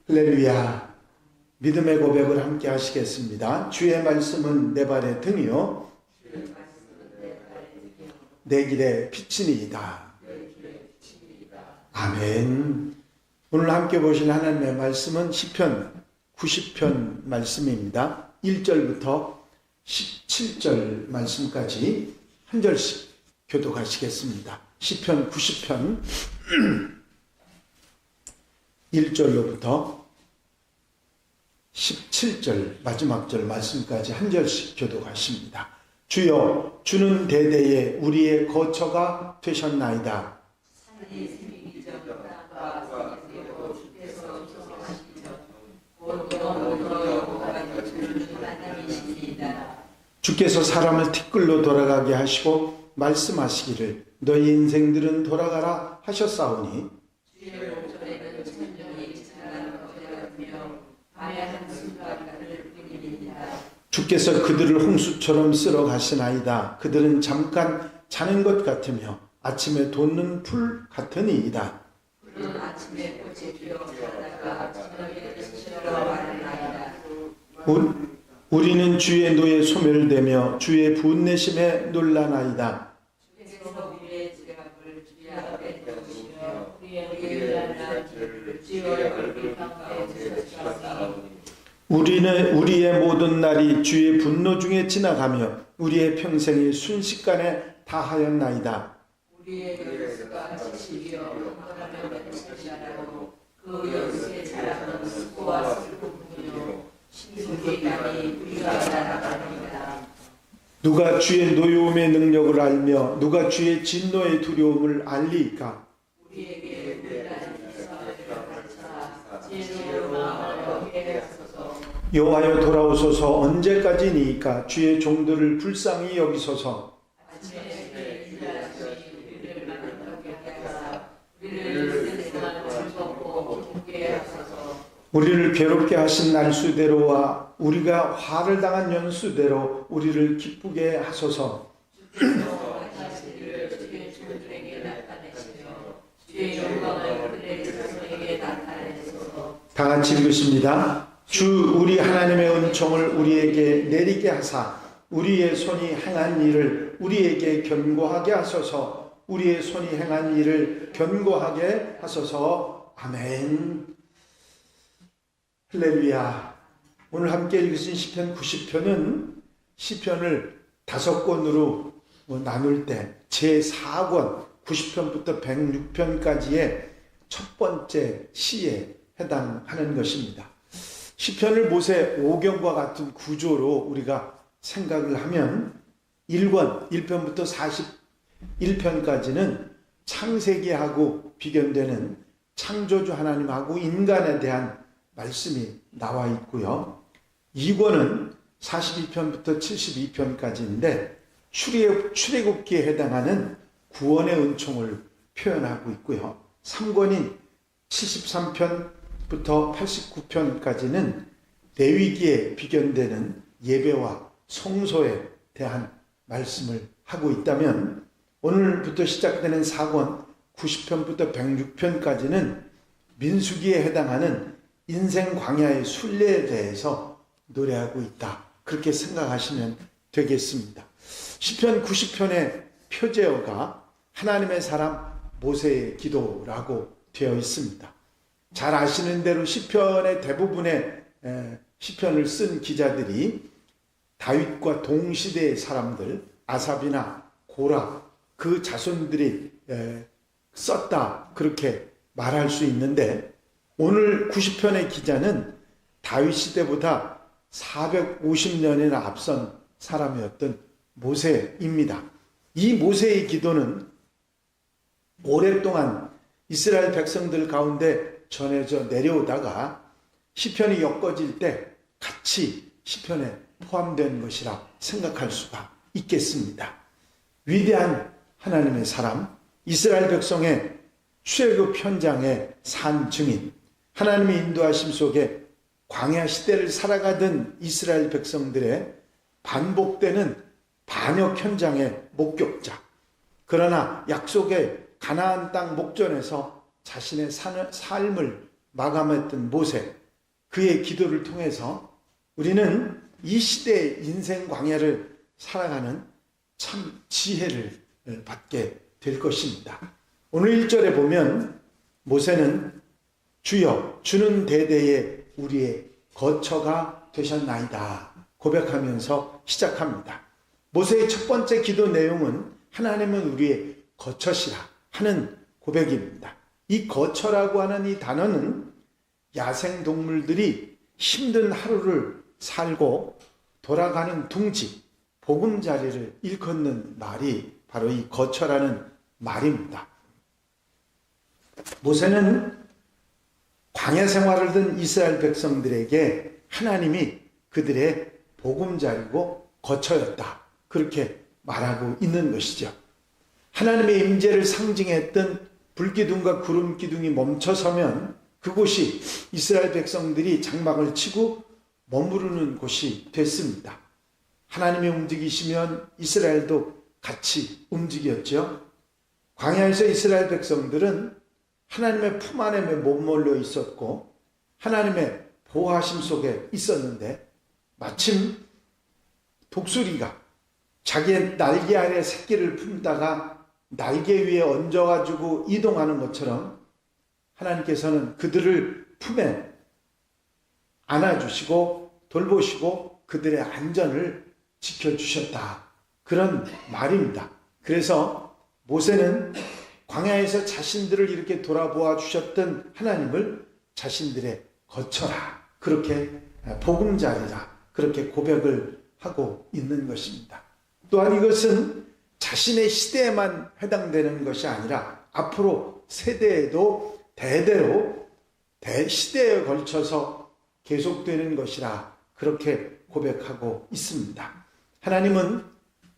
할렐루야. 믿음의 고백을 함께 하시겠습니다. 주의 말씀은 내 발의 등이요 내 길의 빛이니이다. 아멘. 오늘 함께 보실 하나님의 말씀은 시편 90편 말씀입니다. 1절부터 17절 말씀까지 한 절씩 교독하시겠습니다. 시편 90편 1절로부터 17절 마지막 절 말씀까지 한 절씩 교독하십니다. 주여, 주는 대대에 우리의 거처가 되셨나이다. 주께서 사람을 티끌로 돌아가게 하시고 말씀하시기를 너희 인생들은 돌아가라 하셨사오니 주께서 그들을 홍수처럼 쓸어 가시나이다. 그들은 잠깐 자는 것 같으며 아침에 돋는 풀 같으니이다. 우리는 주의 노에 소멸되며 주의 분내심에 놀라나이다. 우리의 모든 날이 주의 분노 중에 지나가며 우리의 평생이 순식간에 다하였나이다. 우리의 연수가 70이요 한번하면 70이라고 그 연수의 자랑은 수고와 슬픔이요 신속의 간이 우리가 날아가니이다. 누가 주의 노여움의 능력을 알며 누가 주의 진노의 두려움을 알리이까? 우리에게 여호와여 돌아오소서. 언제까지니까? 주의 종들을 불쌍히 여기소서. 우리를 괴롭게 하신 날수대로와 우리가 화를 당한 연수대로 우리를 기쁘게 하소서. 다 같이 읽으십니다. 주 우리 하나님의 은총을 우리에게 내리게 하사 우리의 손이 행한 일을 우리에게 견고하게 하소서. 우리의 손이 행한 일을 견고하게 하소서. 아멘. 할렐루야. 오늘 함께 읽으신 시편 90편은 시편을 5권으로 나눌 때 제4권 90편부터 106편까지의 첫 번째 시에 해당하는 것입니다. 시편을 모세 5경과 같은 구조로 우리가 생각을 하면 1권 1편부터 41편까지는 창세기하고 비견되는 창조주 하나님하고 인간에 대한 말씀이 나와 있고요. 2권은 42편부터 72편까지인데 출애굽기에 해당하는 구원의 은총을 표현하고 있고요. 3권인 73편부터 89편까지는 레위기에 비견되는 예배와 성소에 대한 말씀을 하고 있다면 오늘부터 시작되는 4권 90편부터 106편까지는 민수기에 해당하는 인생 광야의 순례에 대해서 노래하고 있다. 그렇게 생각하시면 되겠습니다. 시편 90편의 표제어가 하나님의 사람 모세의 기도라고 되어 있습니다. 잘 아시는 대로 시편의 대부분의 시편을 쓴 기자들이 다윗과 동시대의 사람들, 아삽이나 고라, 그 자손들이 썼다 그렇게 말할 수 있는데 오늘 90편의 기자는 다윗 시대보다 450년이나 앞선 사람이었던 모세입니다. 이 모세의 기도는 오랫동안 이스라엘 백성들 가운데 전해져 내려오다가 시편이 엮어질 때 같이 시편에 포함된 것이라 생각할 수가 있겠습니다. 위대한 하나님의 사람, 이스라엘 백성의 출애굽 현장의 산 증인, 하나님의 인도하심 속에 광야 시대를 살아가던 이스라엘 백성들의 반복되는 반역 현장의 목격자, 그러나 약속의 가나안 땅 목전에서 자신의 삶을 마감했던 모세, 그의 기도를 통해서 우리는 이 시대의 인생 광야를 살아가는 참 지혜를 받게 될 것입니다. 오늘 1절에 보면 모세는 주여 주는 대대에 우리의 거처가 되셨나이다 고백하면서 시작합니다. 모세의 첫 번째 기도 내용은 하나님은 우리의 거처시라 하는 고백입니다. 이 거처라고 하는 이 단어는 야생동물들이 힘든 하루를 살고 돌아가는 둥지, 보금자리를 일컫는 말이 바로 이 거처라는 말입니다. 모세는 광야 생활을 든 이스라엘 백성들에게 하나님이 그들의 보금자리고 거처였다, 그렇게 말하고 있는 것이죠. 하나님의 임재를 상징했던 불기둥과 구름기둥이 멈춰서면 그곳이 이스라엘 백성들이 장막을 치고 머무르는 곳이 됐습니다. 하나님이 움직이시면 이스라엘도 같이 움직였죠. 광야에서 이스라엘 백성들은 하나님의 품 안에 머물러 있었고 하나님의 보호하심 속에 있었는데 마침 독수리가 자기의 날개 아래 새끼를 품다가 날개 위에 얹어가지고 이동하는 것처럼 하나님께서는 그들을 품에 안아주시고 돌보시고 그들의 안전을 지켜주셨다, 그런 말입니다. 그래서 모세는 광야에서 자신들을 이렇게 돌아보아 주셨던 하나님을 자신들의 거처라, 그렇게 보금자리라, 그렇게 고백을 하고 있는 것입니다. 또한 이것은 자신의 시대에만 해당되는 것이 아니라 앞으로 세대에도 대대로 대시대에 걸쳐서 계속되는 것이라 그렇게 고백하고 있습니다. 하나님은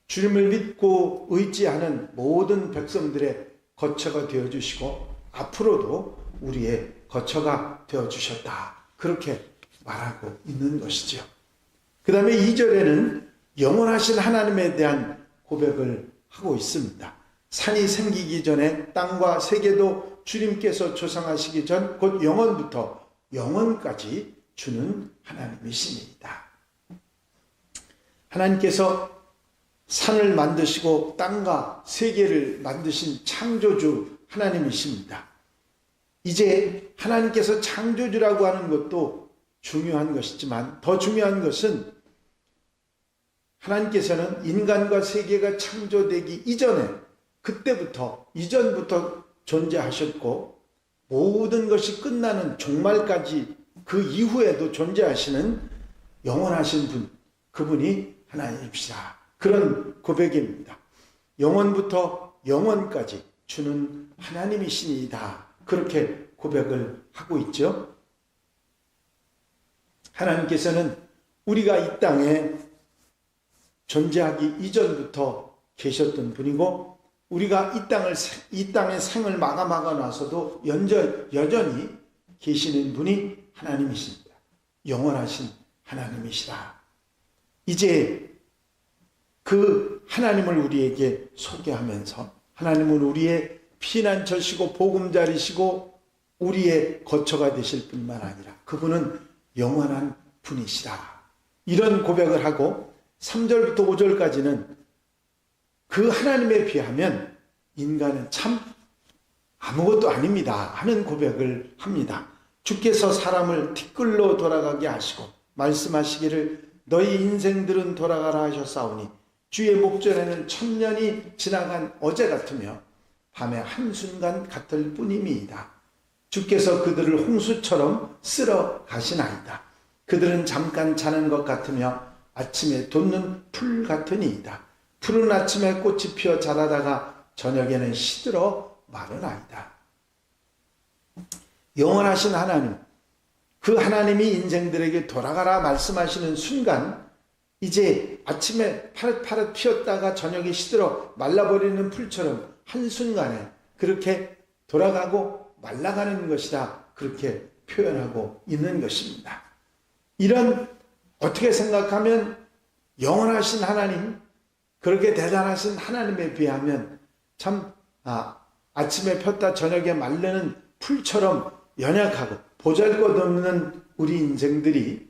주님을 믿고 의지하는 모든 백성들의 거처가 되어주시고 앞으로도 우리의 거처가 되어주셨다, 그렇게 말하고 있는 것이죠. 그 다음에 2절에는 영원하신 하나님에 대한 고백을 하고 있습니다. 산이 생기기 전에 땅과 세계도 주님께서 조성하시기 전 곧 영원부터 영원까지 주는 하나님이십니다. 하나님께서 산을 만드시고 땅과 세계를 만드신 창조주 하나님이십니다. 이제 하나님께서 창조주라고 하는 것도 중요한 것이지만 더 중요한 것은 하나님께서는 인간과 세계가 창조되기 이전부터 존재하셨고 모든 것이 끝나는 종말까지 그 이후에도 존재하시는 영원하신 분, 그분이 하나님이시라, 그런 고백입니다. 영원부터 영원까지 주는 하나님이시니이다, 그렇게 고백을 하고 있죠. 하나님께서는 우리가 이 땅에 존재하기 이전부터 계셨던 분이고 우리가 이 땅의 생을 마감하고 나서도 여전히 계시는 분이 하나님이십니다. 영원하신 하나님이시라. 이제 그 하나님을 우리에게 소개하면서 하나님은 우리의 피난처시고 보금자리시고 우리의 거처가 되실 뿐만 아니라 그분은 영원한 분이시라, 이런 고백을 하고 3절부터 5절까지는 그 하나님에 비하면 인간은 참 아무것도 아닙니다 하는 고백을 합니다. 주께서 사람을 티끌로 돌아가게 하시고 말씀하시기를 너희 인생들은 돌아가라 하셨사오니 주의 목전에는 천년이 지나간 어제 같으며 밤의 한순간 같을 뿐임이이다. 주께서 그들을 홍수처럼 쓸어 가시나이다. 그들은 잠깐 자는 것 같으며 아침에 돋는 풀 같으니이다. 푸른 아침에 꽃이 피어 자라다가 저녁에는 시들어 마르나이다. 영원하신 하나님, 그 하나님이 인생들에게 돌아가라 말씀하시는 순간 이제 아침에 파릇파릇 피었다가 저녁에 시들어 말라버리는 풀처럼 한순간에 그렇게 돌아가고 말라가는 것이다, 그렇게 표현하고 있는 것입니다. 이런, 어떻게 생각하면 영원하신 하나님, 그렇게 대단하신 하나님에 비하면 참 아침에 폈다 저녁에 마르는 풀처럼 연약하고 보잘것없는 우리 인생들이,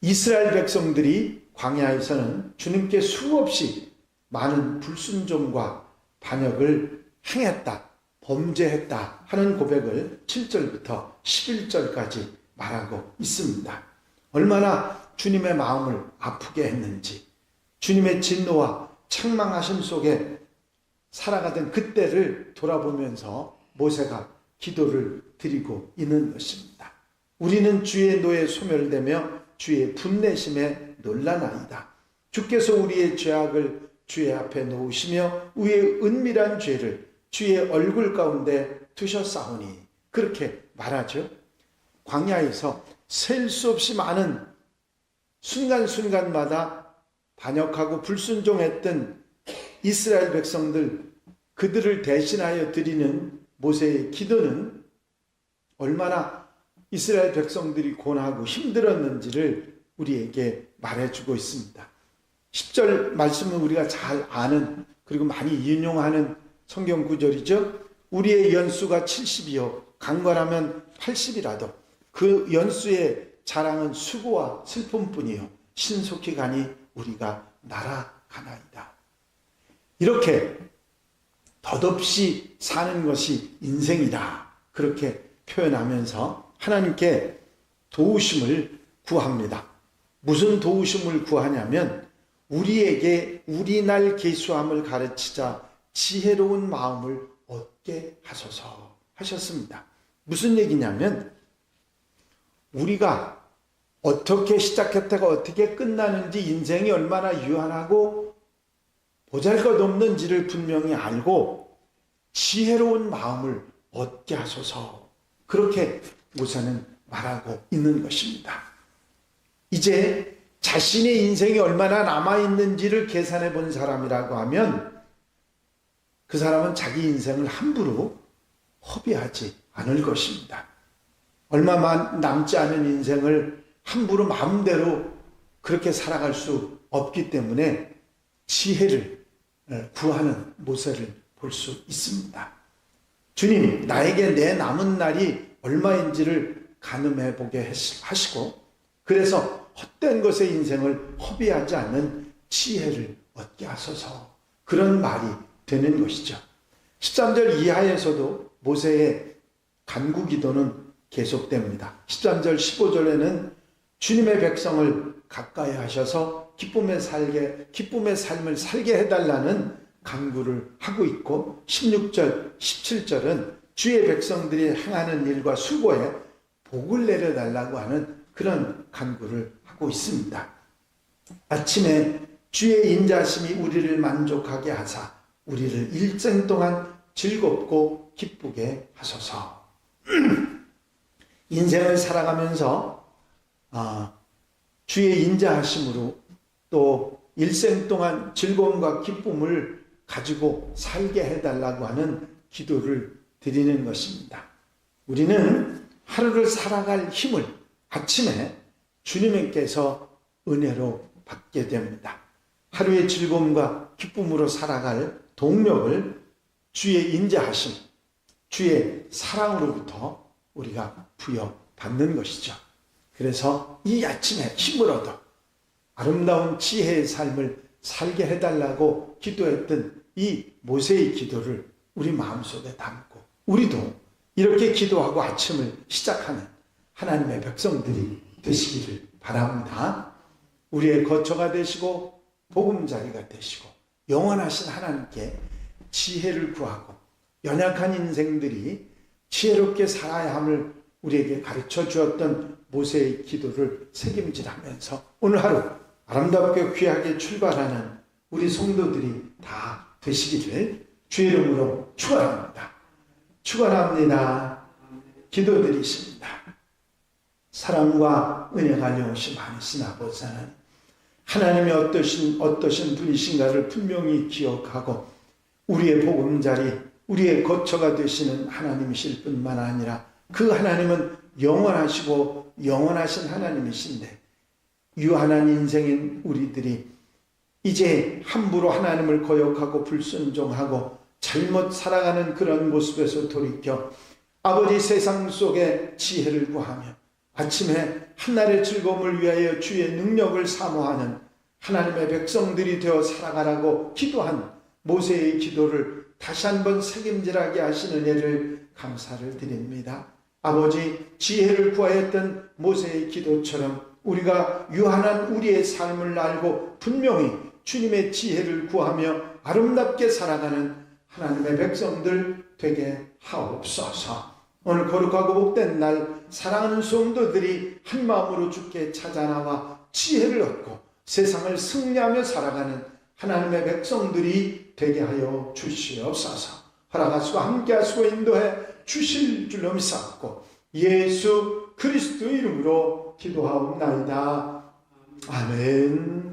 이스라엘 백성들이 광야에서는 주님께 수없이 많은 불순종과 반역을 행했다, 범죄했다 하는 고백을 7절부터 11절까지 말하고 있습니다. 얼마나 주님의 마음을 아프게 했는지, 주님의 진노와 책망하심 속에 살아가던 그때를 돌아보면서 모세가 기도를 드리고 있는 것입니다. 우리는 주의 노에 소멸되며 주의 분내심에 놀라나이다. 주께서 우리의 죄악을 주의 앞에 놓으시며 우리의 은밀한 죄를 주의 얼굴 가운데 두셨사오니, 그렇게 말하죠. 광야에서 셀 수 없이 많은 순간순간마다 반역하고 불순종했던 이스라엘 백성들, 그들을 대신하여 드리는 모세의 기도는 얼마나 이스라엘 백성들이 고난하고 힘들었는지를 우리에게 말해주고 있습니다. 10절 말씀은 우리가 잘 아는, 그리고 많이 인용하는 성경 구절이죠. 우리의 연수가 70이요 강건하면 80이라도 그 연수의 자랑은 수고와 슬픔뿐이요 신속히 가니 우리가 날아가나이다. 이렇게 덧없이 사는 것이 인생이다, 그렇게 표현하면서 하나님께 도우심을 구합니다. 무슨 도우심을 구하냐면 우리에게 우리날 계수함을 가르치자 지혜로운 마음을 얻게 하소서 하셨습니다. 무슨 얘기냐면 우리가 어떻게 시작했다가 어떻게 끝나는지, 인생이 얼마나 유한하고 보잘것없는지를 분명히 알고 지혜로운 마음을 얻게 하소서, 그렇게 모세는 말하고 있는 것입니다. 이제 자신의 인생이 얼마나 남아있는지를 계산해 본 사람이라고 하면 그 사람은 자기 인생을 함부로 허비하지 않을 것입니다. 얼마 남지 않은 인생을 함부로 마음대로 그렇게 살아갈 수 없기 때문에 지혜를 구하는 모세를 볼 수 있습니다. 주님, 나에게 내 남은 날이 얼마인지를 가늠해 보게 하시고, 그래서 헛된 것에 인생을 허비하지 않는 지혜를 얻게 하소서, 그런 말이 되는 것이죠. 13절 이하에서도 모세의 간구 기도는 계속됩니다. 13절 15절에는 주님의 백성을 가까이 하셔서 기쁨의 삶을 살게 해달라는 간구를 하고 있고, 16절 17절은 주의 백성들이 행하는 일과 수고에 복을 내려달라고 하는 그런 간구를 하고 있습니다. 아침에 주의 인자심이 우리를 만족하게 하사 우리를 일생 동안 즐겁고 기쁘게 하소서. 인생을 살아가면서 주의 인자하심으로 또 일생 동안 즐거움과 기쁨을 가지고 살게 해달라고 하는 기도를 드리는 것입니다. 우리는 하루를 살아갈 힘을 아침에 주님께서 은혜로 받게 됩니다. 하루의 즐거움과 기쁨으로 살아갈 동력을 주의 인자하심, 주의 사랑으로부터 우리가 부여받는 것이죠. 그래서 이 아침에 힘을 얻어 아름다운 지혜의 삶을 살게 해달라고 기도했던 이 모세의 기도를 우리 마음속에 담고 우리도 이렇게 기도하고 아침을 시작하는 하나님의 백성들이 되시기를 바랍니다. 우리의 거처가 되시고 보금자리가 되시고 영원하신 하나님께 지혜를 구하고 연약한 인생들이 지혜롭게 살아야 함을 우리에게 가르쳐 주었던 모세의 기도를 책임질하면서 오늘 하루 아름답게 귀하게 출발하는 우리 성도들이 다 되시기를 주의 이름으로 축원합니다. 축원합니다. 기도드리십니다. 사랑과 은혜가 여호시 많으신 아버지 하나님, 하나님이 어떠신 분이신가를 분명히 기억하고 우리의 보금자리, 우리의 거처가 되시는 하나님이실 뿐만 아니라 그 하나님은 영원하시고 영원하신 하나님이신데 유한한 인생인 우리들이 이제 함부로 하나님을 거역하고 불순종하고 잘못 살아가는 그런 모습에서 돌이켜 아버지, 세상 속에 지혜를 구하며 아침에 한날의 즐거움을 위하여 주의 능력을 사모하는 하나님의 백성들이 되어 살아가라고 기도한 모세의 기도를 다시 한번 책임질하게 하시는 은혜를 감사를 드립니다. 아버지, 지혜를 구하였던 모세의 기도처럼 우리가 유한한 우리의 삶을 알고 분명히 주님의 지혜를 구하며 아름답게 살아가는 하나님의 백성들 되게 하옵소서. 오늘 거룩하고 복된 날 사랑하는 성도들이 한 마음으로 주께 찾아나와 지혜를 얻고 세상을 승리하며 살아가는 하나님의 백성들이 되게 하여 주시옵소서. 허락하시고 함께하시고 인도해 주실 줄로 믿사옵고 예수 그리스도 이름으로 기도하옵나이다. 아멘.